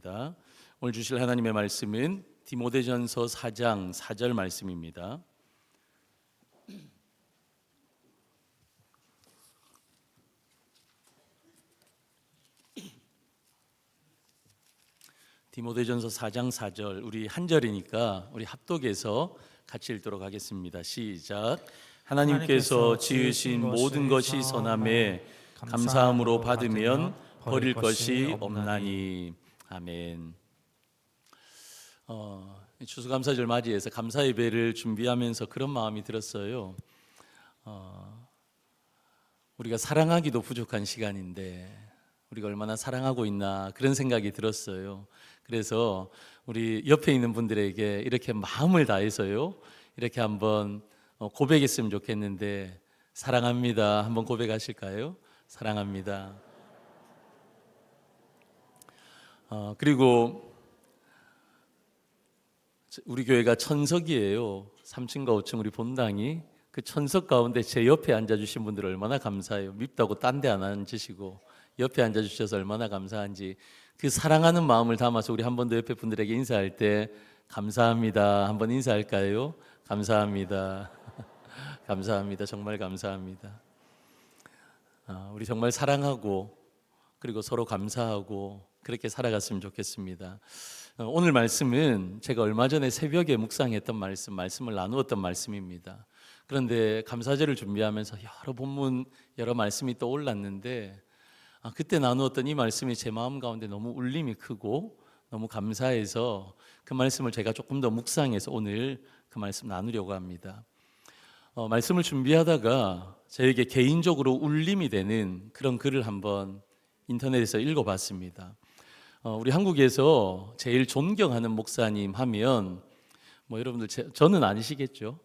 하겠습니다. 오늘 주실 하나님의 말씀은 디모데전서 4장 4절 말씀입니다. 디모데전서 4장 4절, 우리 한 절이니까 우리 합독해서 같이 읽도록 하겠습니다. 시작. 하나님께서 지으신 모든 것이 선함에 감사함으로 받으면 버릴 것이 없나니. 아멘. 추수감사절 맞이해서 감사 예배를 준비하면서 그런 마음이 들었어요. 우리가 사랑하기도 부족한 시간인데 우리가 얼마나 사랑하고 있나 그런 생각이 들었어요. 그래서 우리 옆에 있는 분들에게 이렇게 마음을 다해서요, 이렇게 한번 고백했으면 좋겠는데, 사랑합니다 한번 고백하실까요? 사랑합니다. 그리고 우리 교회가 천석이에요. 3층과 5층 우리 본당이. 그 천석 가운데 제 옆에 앉아주신 분들 얼마나 감사해요. 밉다고 딴 데 안 앉으시고 옆에 앉아주셔서 얼마나 감사한지, 그 사랑하는 마음을 담아서 우리 한 번 더 옆에 분들에게 인사할 때 감사합니다 한번 인사할까요? 감사합니다. 감사합니다. 정말 감사합니다. 우리 정말 사랑하고 그리고 서로 감사하고 그렇게 살아갔으면 좋겠습니다. 오늘 말씀은 제가 얼마 전에 새벽에 묵상했던 말씀을 나누었던 말씀입니다. 그런데 감사제를 준비하면서 여러 본문, 여러 말씀이 떠올랐는데 그때 나누었던 이 말씀이 제 마음 가운데 너무 울림이 크고 너무 감사해서 그 말씀을 제가 조금 더 묵상해서 오늘 그 말씀 나누려고 합니다. 말씀을 준비하다가 저에게 개인적으로 울림이 되는 그런 글을 한번 인터넷에서 읽어봤습니다. 우리 한국에서 제일 존경하는 목사님 하면 여러분들 저는 아니시겠죠?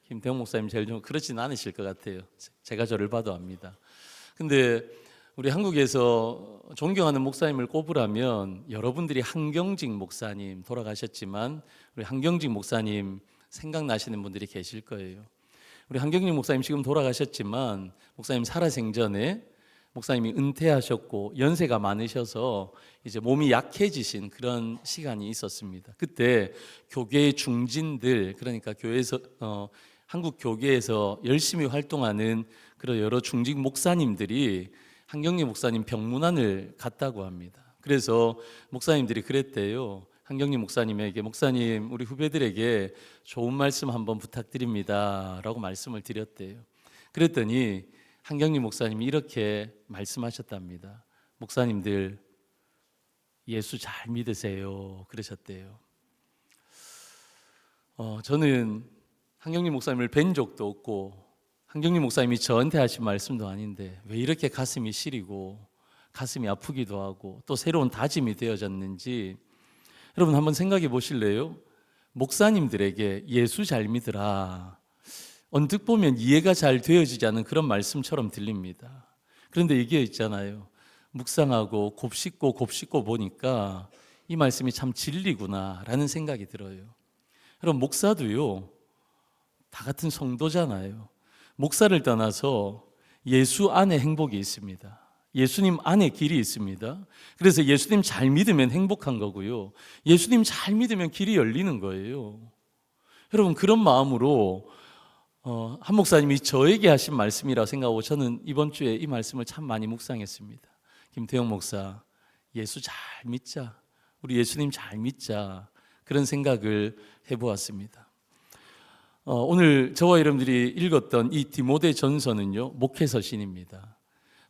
김태형 목사님 제일 그렇진 않으실 것 같아요. 제가 저를 봐도 압니다. 근데 우리 한국에서 존경하는 목사님을 꼽으라면 여러분들이 한경직 목사님, 돌아가셨지만 우리 한경직 목사님 생각나시는 분들이 계실 거예요. 우리 한경직 목사님 지금 돌아가셨지만 목사님 살아생전에 목사님이 은퇴하셨고 연세가 많으셔서 이제 몸이 약해지신 그런 시간이 있었습니다. 그때 교계의 중진들, 그러니까 교회에서 한국 교계에서 열심히 활동하는 그런 여러 중직 목사님들이 한경림 목사님 병문안을 갔다고 합니다. 그래서 목사님들이 그랬대요. 한경림 목사님에게, 목사님 우리 후배들에게 좋은 말씀 한번 부탁드립니다 라고 말씀을 드렸대요. 그랬더니 한경림 목사님이 이렇게 말씀하셨답니다. 목사님들 예수 잘 믿으세요 그러셨대요. 저는 한경림 목사님을 뵌 적도 없고 한경림 목사님이 저한테 하신 말씀도 아닌데 왜 이렇게 가슴이 시리고 가슴이 아프기도 하고 또 새로운 다짐이 되어졌는지 여러분 한번 생각해 보실래요? 목사님들에게 예수 잘 믿으라, 언뜻 보면 이해가 잘 되어지지 않은 그런 말씀처럼 들립니다. 그런데 이게 있잖아요, 묵상하고 곱씹고 보니까 이 말씀이 참 진리구나 라는 생각이 들어요. 여러분 목사도요 다 같은 성도잖아요. 목사를 떠나서 예수 안에 행복이 있습니다. 예수님 안에 길이 있습니다. 그래서 예수님 잘 믿으면 행복한 거고요, 예수님 잘 믿으면 길이 열리는 거예요. 여러분 그런 마음으로 한 목사님이 저에게 하신 말씀이라고 생각하고 저는 이번 주에 이 말씀을 참 많이 묵상했습니다. 김태형 목사, 예수 잘 믿자, 우리 예수님 잘 믿자, 그런 생각을 해보았습니다. 오늘 저와 여러분들이 읽었던 이 디모데 전서는요 목회서신입니다.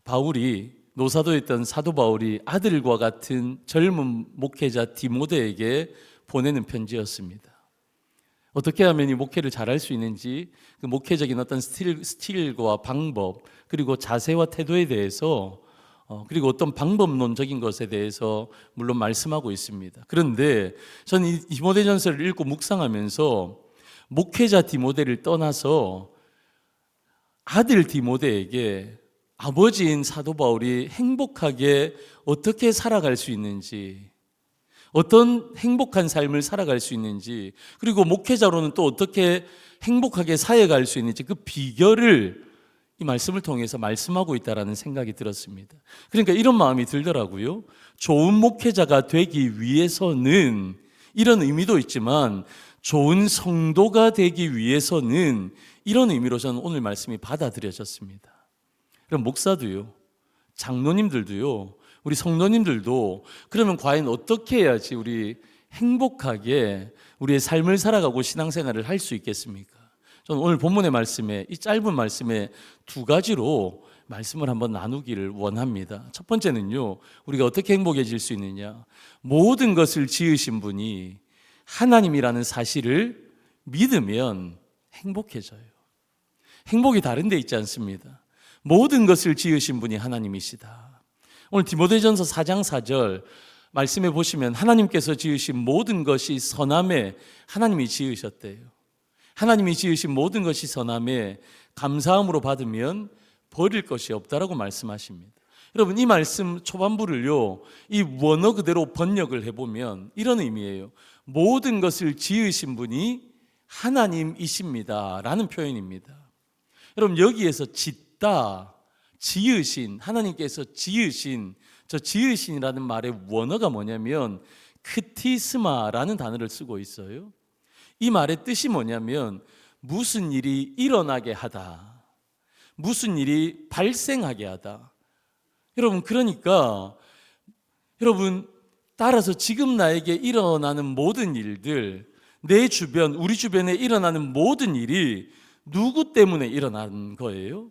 바울이, 노사도였던 사도 바울이 아들과 같은 젊은 목회자 디모데에게 보내는 편지였습니다. 어떻게 하면 이 목회를 잘할 수 있는지, 그 목회적인 어떤 스틸과 방법, 그리고 자세와 태도에 대해서, 그리고 어떤 방법론적인 것에 대해서 물론 말씀하고 있습니다. 그런데 저는 이 디모데전서를 읽고 묵상하면서 목회자 디모데를 떠나서 아들 디모데에게 아버지인 사도 바울이 행복하게 어떻게 살아갈 수 있는지, 어떤 행복한 삶을 살아갈 수 있는지, 그리고 목회자로는 또 어떻게 행복하게 사역할 수 있는지 그 비결을 이 말씀을 통해서 말씀하고 있다라는 생각이 들었습니다. 그러니까 이런 마음이 들더라고요. 좋은 목회자가 되기 위해서는, 이런 의미도 있지만 좋은 성도가 되기 위해서는, 이런 의미로 저는 오늘 말씀이 받아들여졌습니다. 그럼 목사도요, 장로님들도요, 우리 성도님들도 그러면 과연 어떻게 해야지 우리 행복하게 우리의 삶을 살아가고 신앙생활을 할 수 있겠습니까? 저는 오늘 본문의 말씀에, 이 짧은 말씀에 두 가지로 말씀을 한번 나누기를 원합니다. 첫 번째는요, 우리가 어떻게 행복해질 수 있느냐, 모든 것을 지으신 분이 하나님이라는 사실을 믿으면 행복해져요. 행복이 다른 데 있지 않습니다. 모든 것을 지으신 분이 하나님이시다. 오늘 디모데전서 4장 4절 말씀해 보시면 하나님께서 지으신 모든 것이 선함에 하나님이 지으셨대요. 하나님이 지으신 모든 것이 선함에 감사함으로 받으면 버릴 것이 없다라고 말씀하십니다. 여러분, 이 말씀 초반부를요, 이 원어 그대로 번역을 해보면 이런 의미예요. 모든 것을 지으신 분이 하나님이십니다 라는 표현입니다. 여러분, 여기에서 짓다, 지으신, 하나님께서 지으신, 저 지으신이라는 말의 원어가 뭐냐면 크티스마라는 단어를 쓰고 있어요. 이 말의 뜻이 뭐냐면 무슨 일이 일어나게 하다, 무슨 일이 발생하게 하다. 여러분, 그러니까 여러분, 따라서 지금 나에게 일어나는 모든 일들, 내 주변, 우리 주변에 일어나는 모든 일이 누구 때문에 일어난 거예요?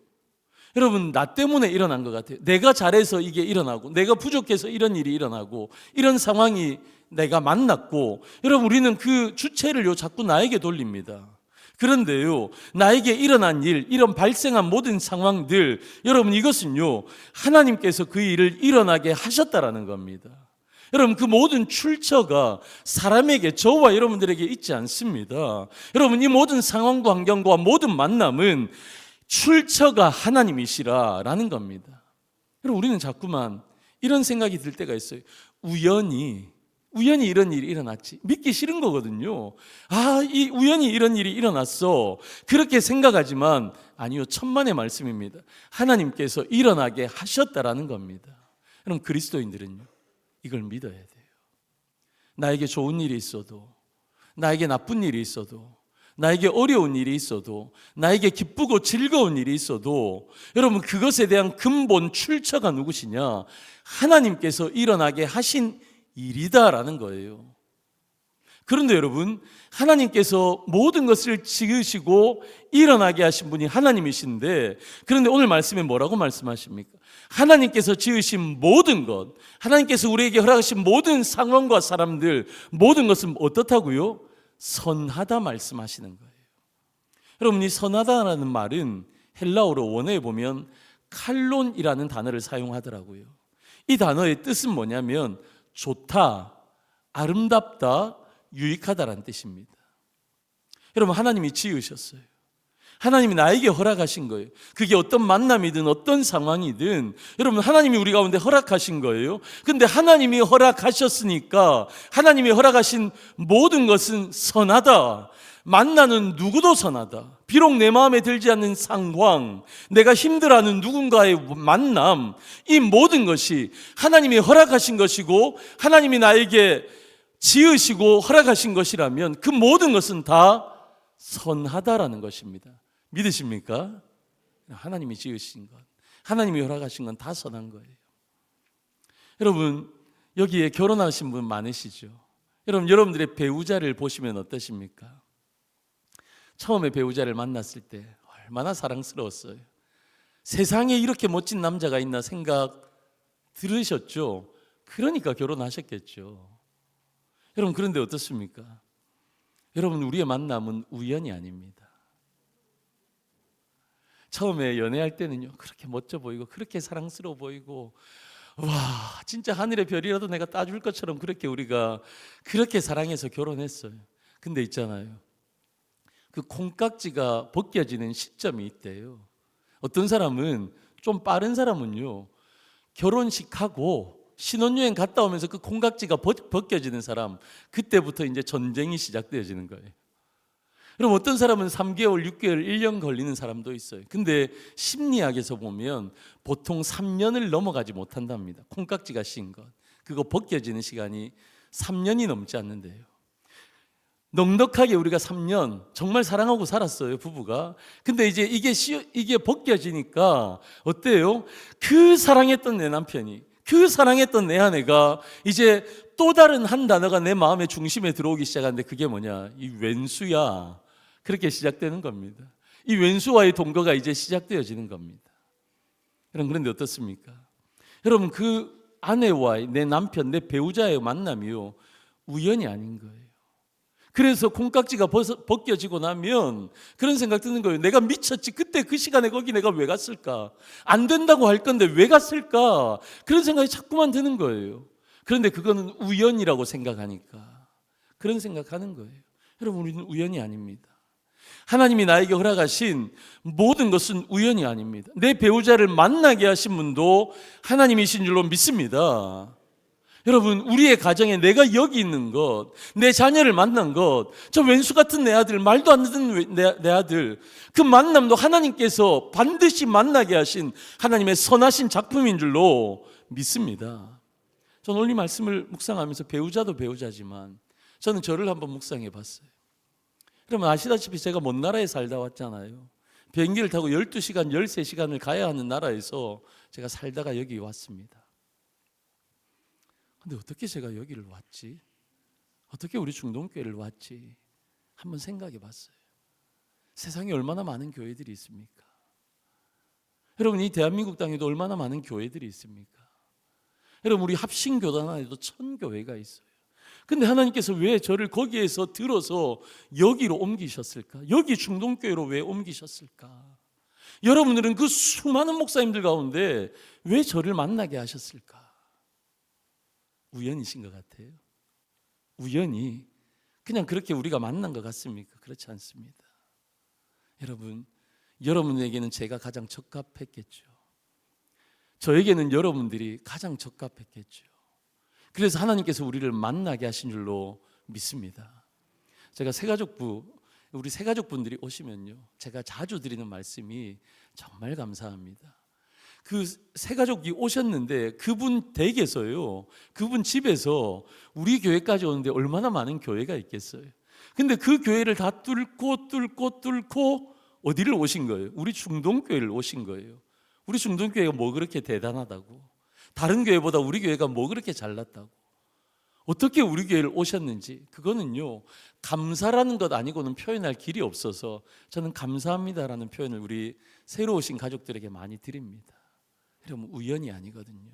여러분, 나 때문에 일어난 것 같아요. 내가 잘해서 이게 일어나고, 내가 부족해서 이런 일이 일어나고, 이런 상황이 내가 만났고, 여러분, 우리는 그 주체를 자꾸 나에게 돌립니다. 그런데요, 나에게 일어난 일, 이런 발생한 모든 상황들, 여러분, 이것은요, 하나님께서 그 일을 일어나게 하셨다라는 겁니다. 여러분, 그 모든 출처가 사람에게, 저와 여러분들에게 있지 않습니다. 여러분, 이 모든 상황과 환경과 모든 만남은 출처가 하나님이시라라는 겁니다. 여러분, 우리는 자꾸만 이런 생각이 들 때가 있어요. 우연히 이런 일이 일어났지. 믿기 싫은 거거든요. 이 우연히 이런 일이 일어났어. 그렇게 생각하지만 아니요, 천만의 말씀입니다. 하나님께서 일어나게 하셨다라는 겁니다. 여러분, 그리스도인들은요, 이걸 믿어야 돼요. 나에게 좋은 일이 있어도, 나에게 나쁜 일이 있어도, 나에게 어려운 일이 있어도, 나에게 기쁘고 즐거운 일이 있어도, 여러분, 그것에 대한 근본 출처가 누구시냐? 하나님께서 일어나게 하신 일이다라는 거예요. 그런데 여러분, 하나님께서 모든 것을 지으시고 일어나게 하신 분이 하나님이신데, 그런데 오늘 말씀에 뭐라고 말씀하십니까? 하나님께서 지으신 모든 것, 하나님께서 우리에게 허락하신 모든 상황과 사람들, 모든 것은 어떻다고요? 선하다 말씀하시는 거예요. 여러분, 이 선하다라는 말은 헬라어로 원어에 보면 칼론이라는 단어를 사용하더라고요. 이 단어의 뜻은 뭐냐면 좋다, 아름답다, 유익하다라는 뜻입니다. 여러분, 하나님이 지으셨어요. 하나님이 나에게 허락하신 거예요. 그게 어떤 만남이든 어떤 상황이든 여러분, 하나님이 우리 가운데 허락하신 거예요. 근데 하나님이 허락하셨으니까 하나님이 허락하신 모든 것은 선하다. 만나는 누구도 선하다. 비록 내 마음에 들지 않는 상황, 내가 힘들어하는 누군가의 만남, 이 모든 것이 하나님이 허락하신 것이고 하나님이 나에게 지으시고 허락하신 것이라면 그 모든 것은 다 선하다라는 것입니다. 믿으십니까? 하나님이 지으신 것, 하나님이 허락하신 건 다 선한 거예요. 여러분, 여기에 결혼하신 분 많으시죠? 여러분들의 배우자를 보시면 어떠십니까? 처음에 배우자를 만났을 때 얼마나 사랑스러웠어요. 세상에 이렇게 멋진 남자가 있나 생각 들으셨죠? 그러니까 결혼하셨겠죠. 여러분, 그런데 어떻습니까? 여러분, 우리의 만남은 우연이 아닙니다. 처음에 연애할 때는요, 그렇게 멋져 보이고 그렇게 사랑스러워 보이고, 와, 진짜 하늘의 별이라도 내가 따줄 것처럼 그렇게 우리가 그렇게 사랑해서 결혼했어요. 근데 있잖아요, 그 콩깍지가 벗겨지는 시점이 있대요. 어떤 사람은, 좀 빠른 사람은요, 결혼식하고 신혼여행 갔다 오면서 그 콩깍지가 벗겨지는 사람, 그때부터 이제 전쟁이 시작되어지는 거예요. 그럼 어떤 사람은 3개월, 6개월, 1년 걸리는 사람도 있어요. 근데 심리학에서 보면 보통 3년을 넘어가지 못한답니다. 콩깍지가 씌인 것, 그거 벗겨지는 시간이 3년이 넘지 않는데요. 넉넉하게 우리가 3년 정말 사랑하고 살았어요, 부부가. 근데 이제 이게 벗겨지니까 어때요? 그 사랑했던 내 남편이, 그 사랑했던 내 아내가 이제 또 다른 한 단어가 내 마음의 중심에 들어오기 시작하는데, 그게 뭐냐? 이 왼수야. 그렇게 시작되는 겁니다. 이 왼수와의 동거가 이제 시작되어지는 겁니다. 여러분, 그런데 어떻습니까? 여러분, 그 아내와 내 남편, 내 배우자의 만남이요, 우연이 아닌 거예요. 그래서 콩깍지가 벗겨지고 나면 그런 생각 드는 거예요. 내가 미쳤지. 그때 그 시간에 거기 내가 왜 갔을까? 안 된다고 할 건데 왜 갔을까? 그런 생각이 자꾸만 드는 거예요. 그런데 그거는 우연이라고 생각하니까 그런 생각하는 거예요. 여러분, 우리는 우연이 아닙니다. 하나님이 나에게 허락하신 모든 것은 우연이 아닙니다. 내 배우자를 만나게 하신 분도 하나님이신 줄로 믿습니다. 여러분, 우리의 가정에 내가 여기 있는 것, 내 자녀를 만난 것, 저 왼수 같은 내 아들, 말도 안 듣는 내 아들, 그 만남도 하나님께서 반드시 만나게 하신 하나님의 선하신 작품인 줄로 믿습니다. 저는 오늘 이 말씀을 묵상하면서 배우자도 배우자지만 저는 저를 한번 묵상해 봤어요. 그러면 아시다시피 제가 먼 나라에 살다 왔잖아요. 비행기를 타고 12시간, 13시간을 가야 하는 나라에서 제가 살다가 여기 왔습니다. 근데 어떻게 제가 여기를 왔지? 어떻게 우리 중동교회를 왔지? 한번 생각해 봤어요. 세상에 얼마나 많은 교회들이 있습니까? 여러분, 이 대한민국 땅에도 얼마나 많은 교회들이 있습니까? 여러분, 우리 합신교단 안에도 1000교회가 있어요. 근데 하나님께서 왜 저를 거기에서 들어서 여기로 옮기셨을까? 여기 중동교회로 왜 옮기셨을까? 여러분들은 그 수많은 목사님들 가운데 왜 저를 만나게 하셨을까? 우연이신 것 같아요. 우연히 그냥 그렇게 우리가 만난 것 같습니까? 그렇지 않습니다. 여러분, 여러분에게는 제가 가장 적합했겠죠. 저에게는 여러분들이 가장 적합했겠죠. 그래서 하나님께서 우리를 만나게 하신 줄로 믿습니다. 제가 우리 새가족분들이 오시면요, 제가 자주 드리는 말씀이 정말 감사합니다. 그 새가족이 오셨는데 그분 댁에서요, 그분 집에서 우리 교회까지 오는데 얼마나 많은 교회가 있겠어요. 근데 그 교회를 다 뚫고 어디를 오신 거예요? 우리 중동교회를 오신 거예요. 우리 중동교회가 뭐 그렇게 대단하다고, 다른 교회보다 우리 교회가 뭐 그렇게 잘났다고, 어떻게 우리 교회를 오셨는지, 그거는요, 감사라는 것 아니고는 표현할 길이 없어서 저는 감사합니다라는 표현을 우리 새로 오신 가족들에게 많이 드립니다. 여러분, 우연이 아니거든요.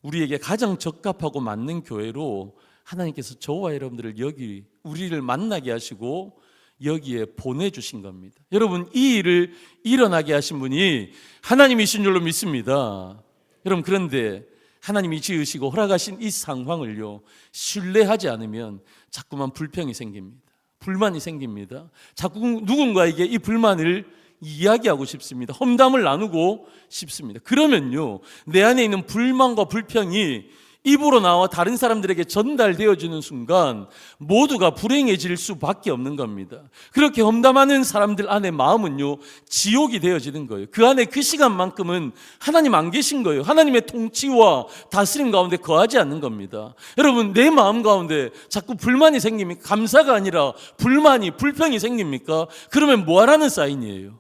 우리에게 가장 적합하고 맞는 교회로 하나님께서 저와 여러분들을 여기 우리를 만나게 하시고 여기에 보내주신 겁니다. 여러분, 이 일을 일어나게 하신 분이 하나님이신 줄로 믿습니다. 여러분, 그런데 하나님이 지으시고 허락하신 이 상황을요, 신뢰하지 않으면 자꾸만 불평이 생깁니다. 불만이 생깁니다. 자꾸 누군가에게 이 불만을 이야기하고 싶습니다. 험담을 나누고 싶습니다. 그러면요, 내 안에 있는 불만과 불평이 입으로 나와 다른 사람들에게 전달되어지는 순간 모두가 불행해질 수밖에 없는 겁니다. 그렇게 험담하는 사람들 안에 마음은요, 지옥이 되어지는 거예요. 그 안에 그 시간만큼은 하나님 안 계신 거예요. 하나님의 통치와 다스림 가운데 거하지 않는 겁니다. 여러분, 내 마음 가운데 자꾸 불만이 생깁니까? 감사가 아니라 불평이 생깁니까? 그러면 뭐 하라는 사인이에요?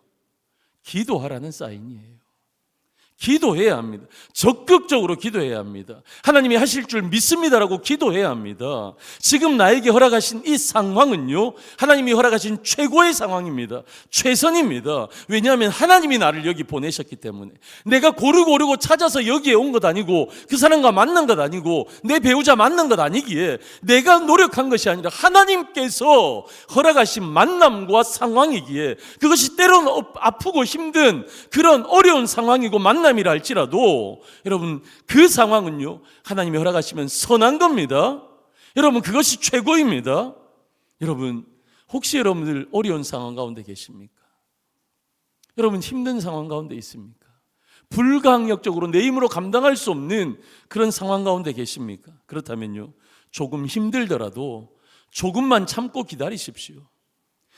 기도하라는 사인이에요. 기도해야 합니다. 적극적으로 기도해야 합니다. 하나님이 하실 줄 믿습니다라고 기도해야 합니다. 지금 나에게 허락하신 이 상황은요, 하나님이 허락하신 최고의 상황입니다. 최선입니다. 왜냐하면 하나님이 나를 여기 보내셨기 때문에. 내가 고르고 찾아서 여기에 온 것 아니고, 그 사람과 만난 것 아니고, 내 배우자 만난 것 아니기에 내가 노력한 것이 아니라 하나님께서 허락하신 만남과 상황이기에, 그것이 때로는 아프고 힘든 그런 어려운 상황이고 만남이라 할지라도 여러분, 그 상황은요, 하나님이 허락하시면 선한 겁니다. 여러분, 그것이 최고입니다. 여러분, 혹시 여러분들 어려운 상황 가운데 계십니까? 여러분, 힘든 상황 가운데 있습니까? 불가항력적으로 내 힘으로 감당할 수 없는 그런 상황 가운데 계십니까? 그렇다면요, 조금 힘들더라도 조금만 참고 기다리십시오.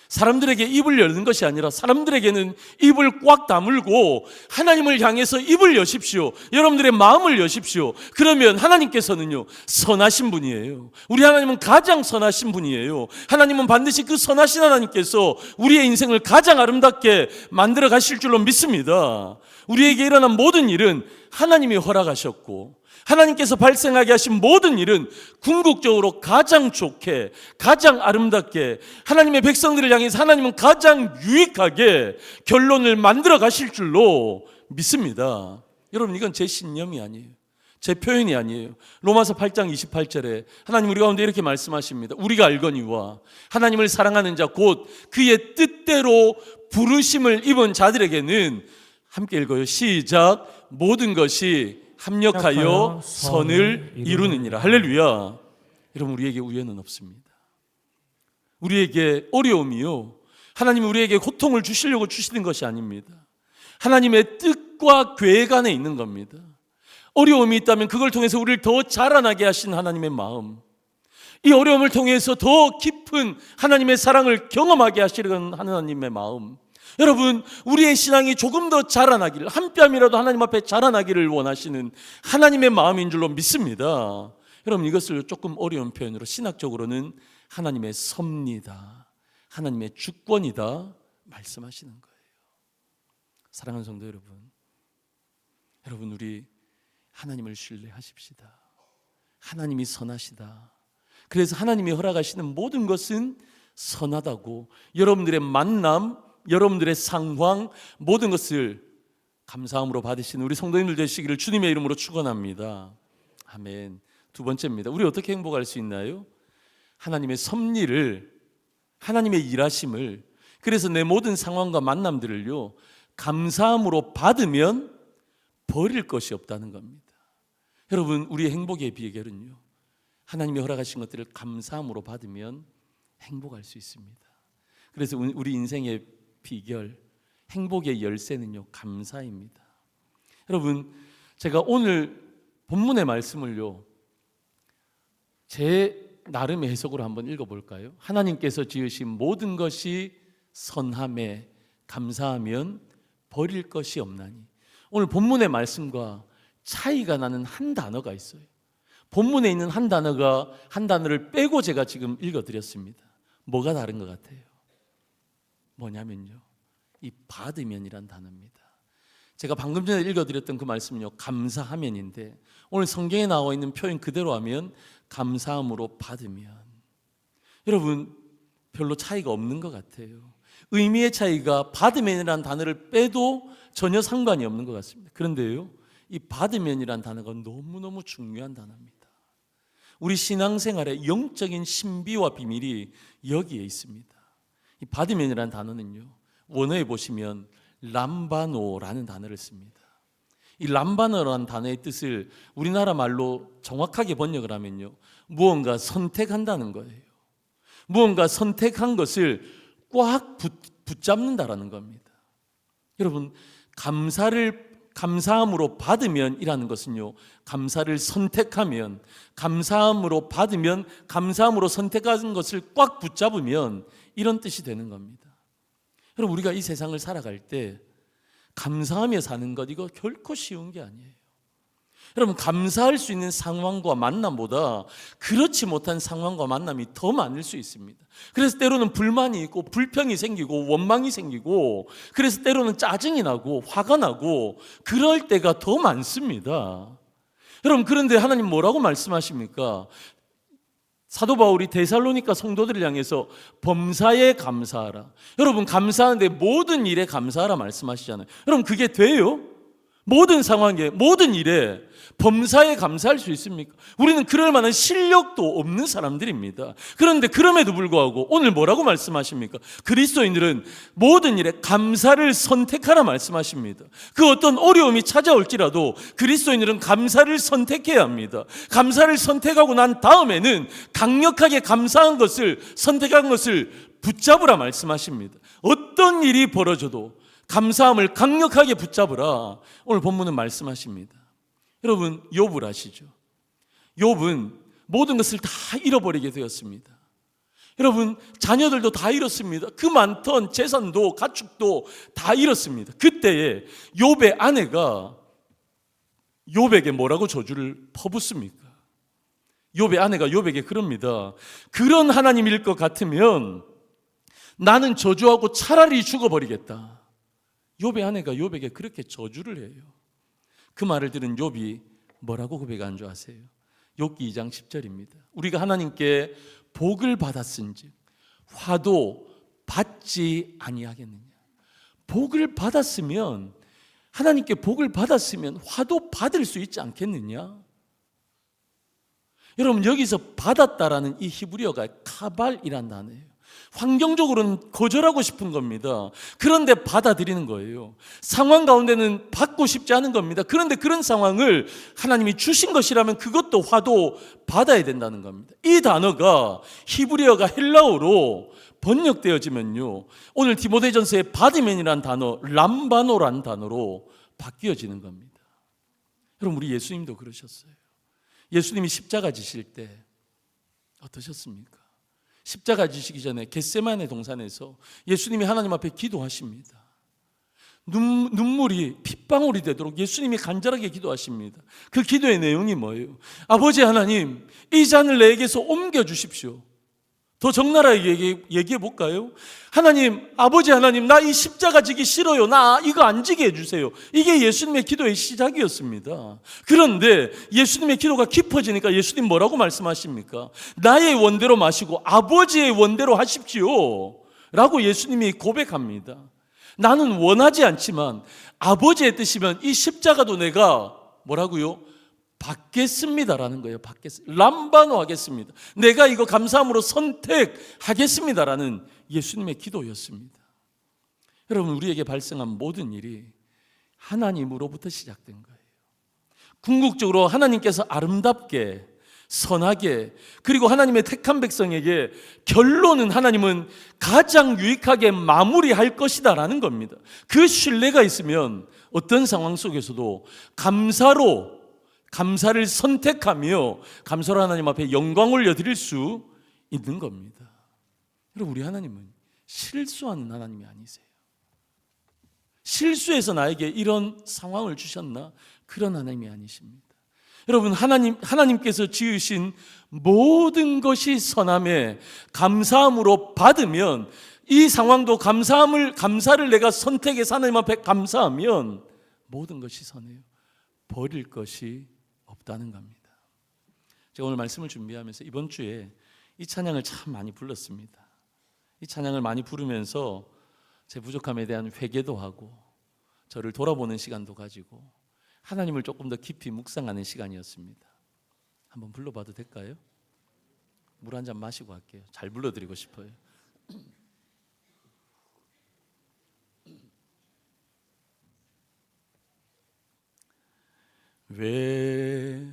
사람들에게 입을 여는 것이 아니라 사람들에게는 입을 꽉 다물고 하나님을 향해서 입을 여십시오. 여러분들의 마음을 여십시오. 그러면 하나님께서는요, 선하신 분이에요. 우리 하나님은 가장 선하신 분이에요. 하나님은 반드시 그 선하신 하나님께서 우리의 인생을 가장 아름답게 만들어 가실 줄로 믿습니다. 우리에게 일어난 모든 일은 하나님이 허락하셨고 하나님께서 발생하게 하신 모든 일은 궁극적으로 가장 좋게, 가장 아름답게 하나님의 백성들을 향해서 하나님은 가장 유익하게 결론을 만들어 가실 줄로 믿습니다. 여러분, 이건 제 신념이 아니에요. 제 표현이 아니에요. 로마서 8장 28절에 하나님 우리 가운데 이렇게 말씀하십니다. 우리가 알거니와 하나님을 사랑하는 자 곧 그의 뜻대로 부르심을 입은 자들에게는, 함께 읽어요. 시작. 모든 것이 합력하여 선을 이루느니라. 할렐루야. 여러분, 우리에게 우연은 없습니다. 우리에게 어려움이요, 하나님이 우리에게 고통을 주시려고 주시는 것이 아닙니다. 하나님의 뜻과 계획 안에 있는 겁니다. 어려움이 있다면 그걸 통해서 우리를 더 자라나게 하신 하나님의 마음, 이 어려움을 통해서 더 깊은 하나님의 사랑을 경험하게 하시려는 하나님의 마음, 여러분, 우리의 신앙이 조금 더 자라나기를, 한 뼘이라도 하나님 앞에 자라나기를 원하시는 하나님의 마음인 줄로 믿습니다. 여러분, 이것을 조금 어려운 표현으로 신학적으로는 하나님의 섭리다, 하나님의 주권이다 말씀하시는 거예요. 사랑하는 성도 여러분, 우리 하나님을 신뢰하십시다. 하나님이 선하시다. 그래서 하나님이 허락하시는 모든 것은 선하다고, 여러분들의 만남, 여러분들의 상황, 모든 것을 감사함으로 받으시는 우리 성도님들 되시기를 주님의 이름으로 축원합니다. 아멘. 두 번째입니다. 우리 어떻게 행복할 수 있나요? 하나님의 섭리를, 하나님의 일하심을, 그래서 내 모든 상황과 만남들을요, 감사함으로 받으면 버릴 것이 없다는 겁니다. 여러분, 우리의 행복의 비결은요, 하나님이 허락하신 것들을 감사함으로 받으면 행복할 수 있습니다. 그래서 우리 인생의 비결, 행복의 열쇠는요, 감사입니다. 여러분, 제가 오늘 본문의 말씀을요, 제 나름의 해석으로 한번 읽어볼까요? 하나님께서 지으신 모든 것이 선함에 감사하면 버릴 것이 없나니. 오늘 본문의 말씀과 차이가 나는 한 단어가 있어요. 본문에 있는 한 단어를 빼고 제가 지금 읽어드렸습니다. 뭐가 다른 것 같아요? 뭐냐면요, 이 받으면이란 단어입니다. 제가 방금 전에 읽어드렸던 그 말씀은요, 감사하면인데 오늘 성경에 나와 있는 표현 그대로 하면 감사함으로 받으면. 여러분, 별로 차이가 없는 것 같아요. 의미의 차이가 받으면이란 단어를 빼도 전혀 상관이 없는 것 같습니다. 그런데요, 이 받으면이란 단어가 너무너무 중요한 단어입니다. 우리 신앙생활의 영적인 신비와 비밀이 여기에 있습니다. 이 받으면이라는 단어는요, 원어에 보시면 람바노라는 단어를 씁니다. 이 람바노라는 단어의 뜻을 우리나라 말로 정확하게 번역을 하면요, 무언가 선택한다는 거예요. 무언가 선택한 것을 꽉 붙잡는다라는 겁니다. 여러분, 감사함으로 받으면이라는 것은요, 감사를 선택하면, 감사함으로 받으면, 감사함으로 선택한 것을 꽉 붙잡으면 이런 뜻이 되는 겁니다. 여러분, 우리가 이 세상을 살아갈 때 감사하며 사는 것, 이거 결코 쉬운 게 아니에요. 여러분, 감사할 수 있는 상황과 만남보다 그렇지 못한 상황과 만남이 더 많을 수 있습니다. 그래서 때로는 불만이 있고 불평이 생기고 원망이 생기고, 그래서 때로는 짜증이 나고 화가 나고 그럴 때가 더 많습니다. 여러분, 그런데 하나님 뭐라고 말씀하십니까? 사도 바울이 데살로니가 성도들을 향해서 범사에 감사하라. 여러분, 감사하는데 모든 일에 감사하라 말씀하시잖아요. 여러분, 그게 돼요? 모든 상황에, 모든 일에 범사에 감사할 수 있습니까? 우리는 그럴 만한 실력도 없는 사람들입니다. 그런데 그럼에도 불구하고 오늘 뭐라고 말씀하십니까? 그리스도인들은 모든 일에 감사를 선택하라 말씀하십니다. 그 어떤 어려움이 찾아올지라도 그리스도인들은 감사를 선택해야 합니다. 감사를 선택하고 난 다음에는 강력하게 감사한 것을, 선택한 것을 붙잡으라 말씀하십니다. 어떤 일이 벌어져도 감사함을 강력하게 붙잡으라 오늘 본문은 말씀하십니다. 여러분, 욥을 아시죠? 욥은 모든 것을 다 잃어버리게 되었습니다. 여러분, 자녀들도 다 잃었습니다. 그 많던 재산도 가축도 다 잃었습니다. 그때에 욥의 아내가 욥에게 뭐라고 저주를 퍼붓습니까? 욥의 아내가 욥에게 그럽니다. 그런 하나님일 것 같으면 나는 저주하고 차라리 죽어버리겠다. 욥의 아내가 욥에게 그렇게 저주를 해요. 그 말을 들은 욥이 뭐라고 고백한 줄 아세요? 욥기 2장 10절입니다. 우리가 하나님께 복을 받았은즉 화도 받지 아니하겠느냐. 복을 받았으면, 하나님께 복을 받았으면 화도 받을 수 있지 않겠느냐. 여러분, 여기서 받았다라는 이 히브리어가 카발이란 단어예요. 환경적으로는 거절하고 싶은 겁니다. 그런데 받아들이는 거예요. 상황 가운데는 받고 싶지 않은 겁니다. 그런데 그런 상황을 하나님이 주신 것이라면 그것도 화도 받아야 된다는 겁니다. 이 단어가 히브리어가 헬라어로 번역되어지면요, 오늘 디모데전서의 받으면이란 단어, 람바노란 단어로 바뀌어지는 겁니다. 여러분, 우리 예수님도 그러셨어요. 예수님이 십자가 지실 때 어떠셨습니까? 십자가 지시기 전에 겟세마네 동산에서 예수님이 하나님 앞에 기도하십니다. 눈물이 핏방울이 되도록 예수님이 간절하게 기도하십니다. 그 기도의 내용이 뭐예요? 아버지 하나님, 이 잔을 내게서 옮겨 주십시오. 더 적나라하게 얘기해 볼까요? 하나님, 아버지 하나님, 나 이 십자가 지기 싫어요. 나 이거 안 지게 해주세요. 이게 예수님의 기도의 시작이었습니다. 그런데 예수님의 기도가 깊어지니까 예수님 뭐라고 말씀하십니까? 나의 원대로 마시고 아버지의 원대로 하십시오 라고 예수님이 고백합니다. 나는 원하지 않지만 아버지의 뜻이면 이 십자가도 내가 뭐라고요? 받겠습니다라는 거예요. 람바노 하겠습니다. 내가 이거 감사함으로 선택하겠습니다라는 예수님의 기도였습니다. 여러분, 우리에게 발생한 모든 일이 하나님으로부터 시작된 거예요. 궁극적으로 하나님께서 아름답게, 선하게, 그리고 하나님의 택한 백성에게 결론은 하나님은 가장 유익하게 마무리할 것이다라는 겁니다. 그 신뢰가 있으면 어떤 상황 속에서도 감사를 선택하며 감사로 하나님 앞에 영광 올려드릴 수 있는 겁니다. 여러분, 우리 하나님은 실수하는 하나님이 아니세요. 실수해서 나에게 이런 상황을 주셨나? 그런 하나님이 아니십니다. 여러분, 하나님께서 지으신 모든 것이 선함에 감사함으로 받으면, 이 상황도 감사를 내가 선택해서 하나님 앞에 감사하면 모든 것이 선해요. 버릴 것이 없다는 겁니다. 제가 오늘 말씀을 준비하면서 이번 주에 이 찬양을 참 많이 불렀습니다. 이 찬양을 많이 부르면서 제 부족함에 대한 회개도 하고 저를 돌아보는 시간도 가지고 하나님을 조금 더 깊이 묵상하는 시간이었습니다. 한번 불러봐도 될까요? 물 한 잔 마시고 할게요. 잘 불러드리고 싶어요. 왜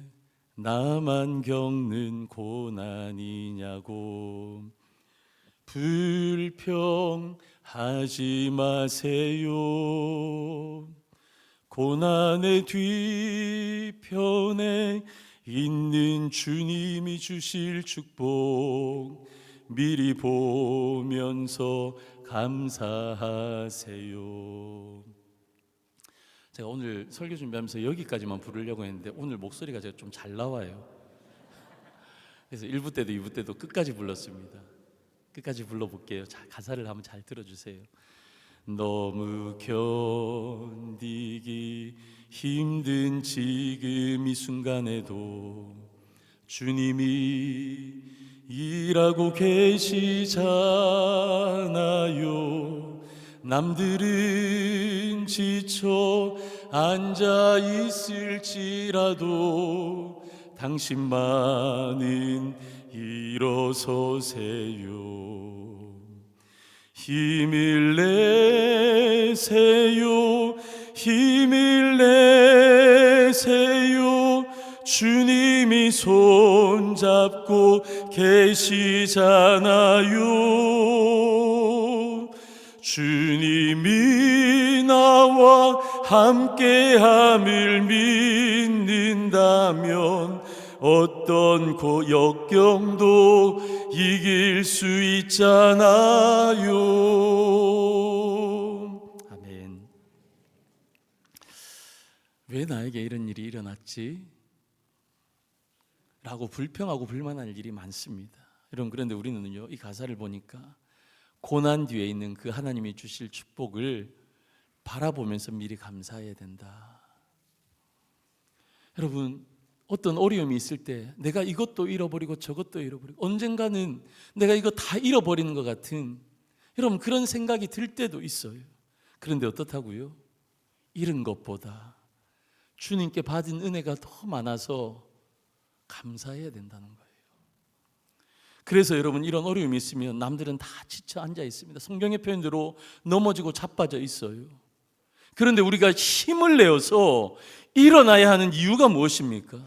나만 겪는 고난이냐고 불평하지 마세요. 고난의 뒤편에 있는 주님이 주실 축복 미리 보면서 감사하세요. 제가 오늘 설교 준비하면서 여기까지만 부르려고 했는데 오늘 목소리가 제가 좀 잘 나와요. 그래서 1부 때도 2부 때도 끝까지 불렀습니다. 끝까지 불러볼게요. 가사를 한번 잘 들어주세요. 너무 견디기 힘든 지금 이 순간에도 주님이 일하고 계시잖아요. 남들은 지쳐 앉아 있을지라도 당신만은 일어서세요. 힘을 내세요. 힘을 내세요. 주님이 손잡고 계시잖아요. 주님이 나와 함께함을 믿는다면 어떤 역경도 이길 수 있잖아요. 아멘. 왜 나에게 이런 일이 일어났지? 라고 불평하고 불만할 일이 많습니다. 여러분, 그런데 우리는요, 이 가사를 보니까 고난 뒤에 있는 그 하나님이 주실 축복을 바라보면서 미리 감사해야 된다. 여러분, 어떤 어려움이 있을 때 내가 이것도 잃어버리고 저것도 잃어버리고 언젠가는 내가 이거 다 잃어버리는 것 같은, 여러분, 그런 생각이 들 때도 있어요. 그런데 어떻다고요? 잃은 것보다 주님께 받은 은혜가 더 많아서 감사해야 된다는 거예요. 그래서 여러분, 이런 어려움이 있으면 남들은 다 지쳐 앉아 있습니다. 성경의 표현대로 넘어지고 자빠져 있어요. 그런데 우리가 힘을 내어서 일어나야 하는 이유가 무엇입니까?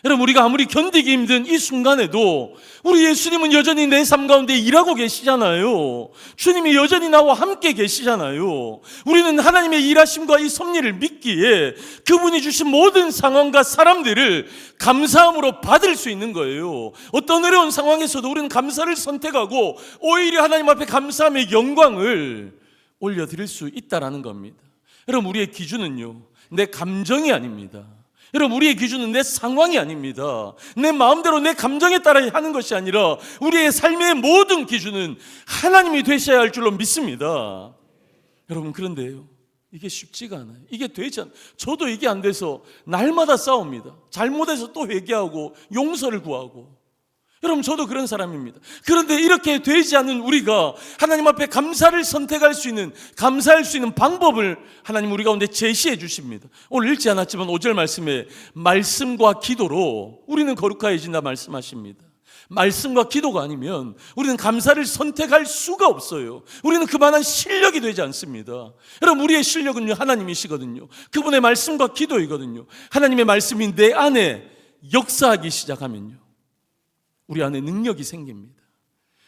여러분, 우리가 아무리 견디기 힘든 이 순간에도 우리 예수님은 여전히 내 삶 가운데 일하고 계시잖아요. 주님이 여전히 나와 함께 계시잖아요. 우리는 하나님의 일하심과 이 섭리를 믿기에 그분이 주신 모든 상황과 사람들을 감사함으로 받을 수 있는 거예요. 어떤 어려운 상황에서도 우리는 감사를 선택하고 오히려 하나님 앞에 감사함의 영광을 올려드릴 수 있다는 겁니다. 여러분, 우리의 기준은요, 내 감정이 아닙니다. 여러분, 우리의 기준은 내 상황이 아닙니다. 내 마음대로 내 감정에 따라 하는 것이 아니라 우리의 삶의 모든 기준은 하나님이 되셔야 할 줄로 믿습니다. 여러분, 그런데요, 이게 쉽지가 않아요. 이게 되지 않아요. 저도 이게 안 돼서 날마다 싸웁니다. 잘못해서 또 회개하고 용서를 구하고. 여러분, 저도 그런 사람입니다. 그런데 이렇게 되지 않는 우리가 하나님 앞에 감사를 선택할 수 있는, 감사할 수 있는 방법을 하나님 우리 가운데 제시해 주십니다. 오늘 읽지 않았지만 5절 말씀에 말씀과 기도로 우리는 거룩하여진다 말씀하십니다. 말씀과 기도가 아니면 우리는 감사를 선택할 수가 없어요. 우리는 그만한 실력이 되지 않습니다. 여러분, 우리의 실력은요, 하나님이시거든요. 그분의 말씀과 기도이거든요. 하나님의 말씀이 내 안에 역사하기 시작하면요, 우리 안에 능력이 생깁니다.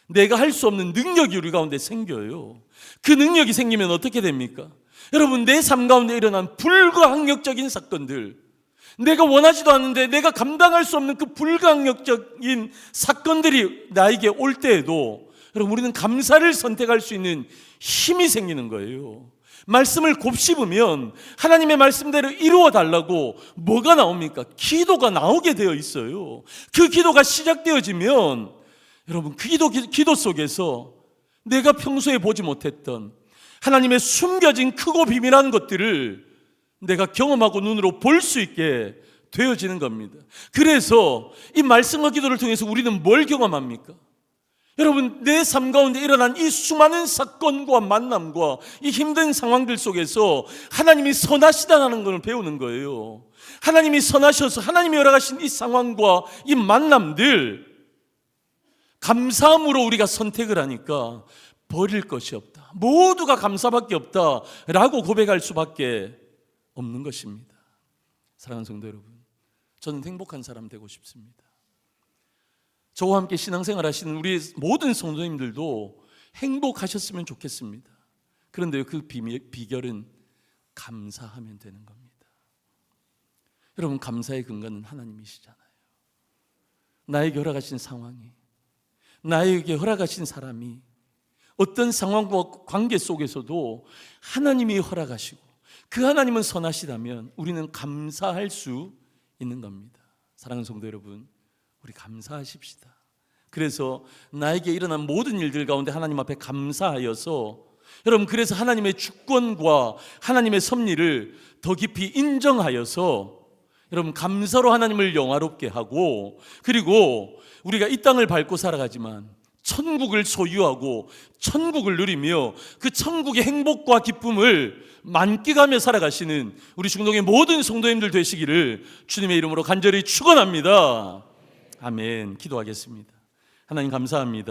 내가 할 수 없는 능력이 우리 가운데 생겨요. 그 능력이 생기면 어떻게 됩니까? 여러분, 내 삶 가운데 일어난 불가항력적인 사건들, 내가 원하지도 않는데 내가 감당할 수 없는 그 불가항력적인 사건들이 나에게 올 때에도 여러분, 우리는 감사를 선택할 수 있는 힘이 생기는 거예요. 말씀을 곱씹으면 하나님의 말씀대로 이루어 달라고 뭐가 나옵니까? 기도가 나오게 되어 있어요. 그 기도가 시작되어지면 여러분, 그 기도 속에서 내가 평소에 보지 못했던 하나님의 숨겨진 크고 비밀한 것들을 내가 경험하고 눈으로 볼 수 있게 되어지는 겁니다. 그래서 이 말씀과 기도를 통해서 우리는 뭘 경험합니까? 여러분, 내 삶 가운데 일어난 이 수많은 사건과 만남과 이 힘든 상황들 속에서 하나님이 선하시다는 것을 배우는 거예요. 하나님이 선하셔서 하나님이 열어가신 이 상황과 이 만남들, 감사함으로 우리가 선택을 하니까 버릴 것이 없다, 모두가 감사밖에 없다라고 고백할 수밖에 없는 것입니다. 사랑하는 성도 여러분, 저는 행복한 사람 되고 싶습니다. 저와 함께 신앙생활 하시는 우리 모든 성도님들도 행복하셨으면 좋겠습니다. 그런데 그 비결은 감사하면 되는 겁니다. 여러분, 감사의 근거는 하나님이시잖아요. 나에게 허락하신 상황이, 나에게 허락하신 사람이, 어떤 상황과 관계 속에서도 하나님이 허락하시고 그 하나님은 선하시다면 우리는 감사할 수 있는 겁니다. 사랑하는 성도 여러분, 우리 감사하십시다. 그래서 나에게 일어난 모든 일들 가운데 하나님 앞에 감사하여서, 여러분, 그래서 하나님의 주권과 하나님의 섭리를 더 깊이 인정하여서 여러분, 감사로 하나님을 영화롭게 하고, 그리고 우리가 이 땅을 밟고 살아가지만 천국을 소유하고 천국을 누리며 그 천국의 행복과 기쁨을 만끽하며 살아가시는 우리 중동의 모든 성도님들 되시기를 주님의 이름으로 간절히 축원합니다. 아멘. 기도하겠습니다. 하나님, 감사합니다.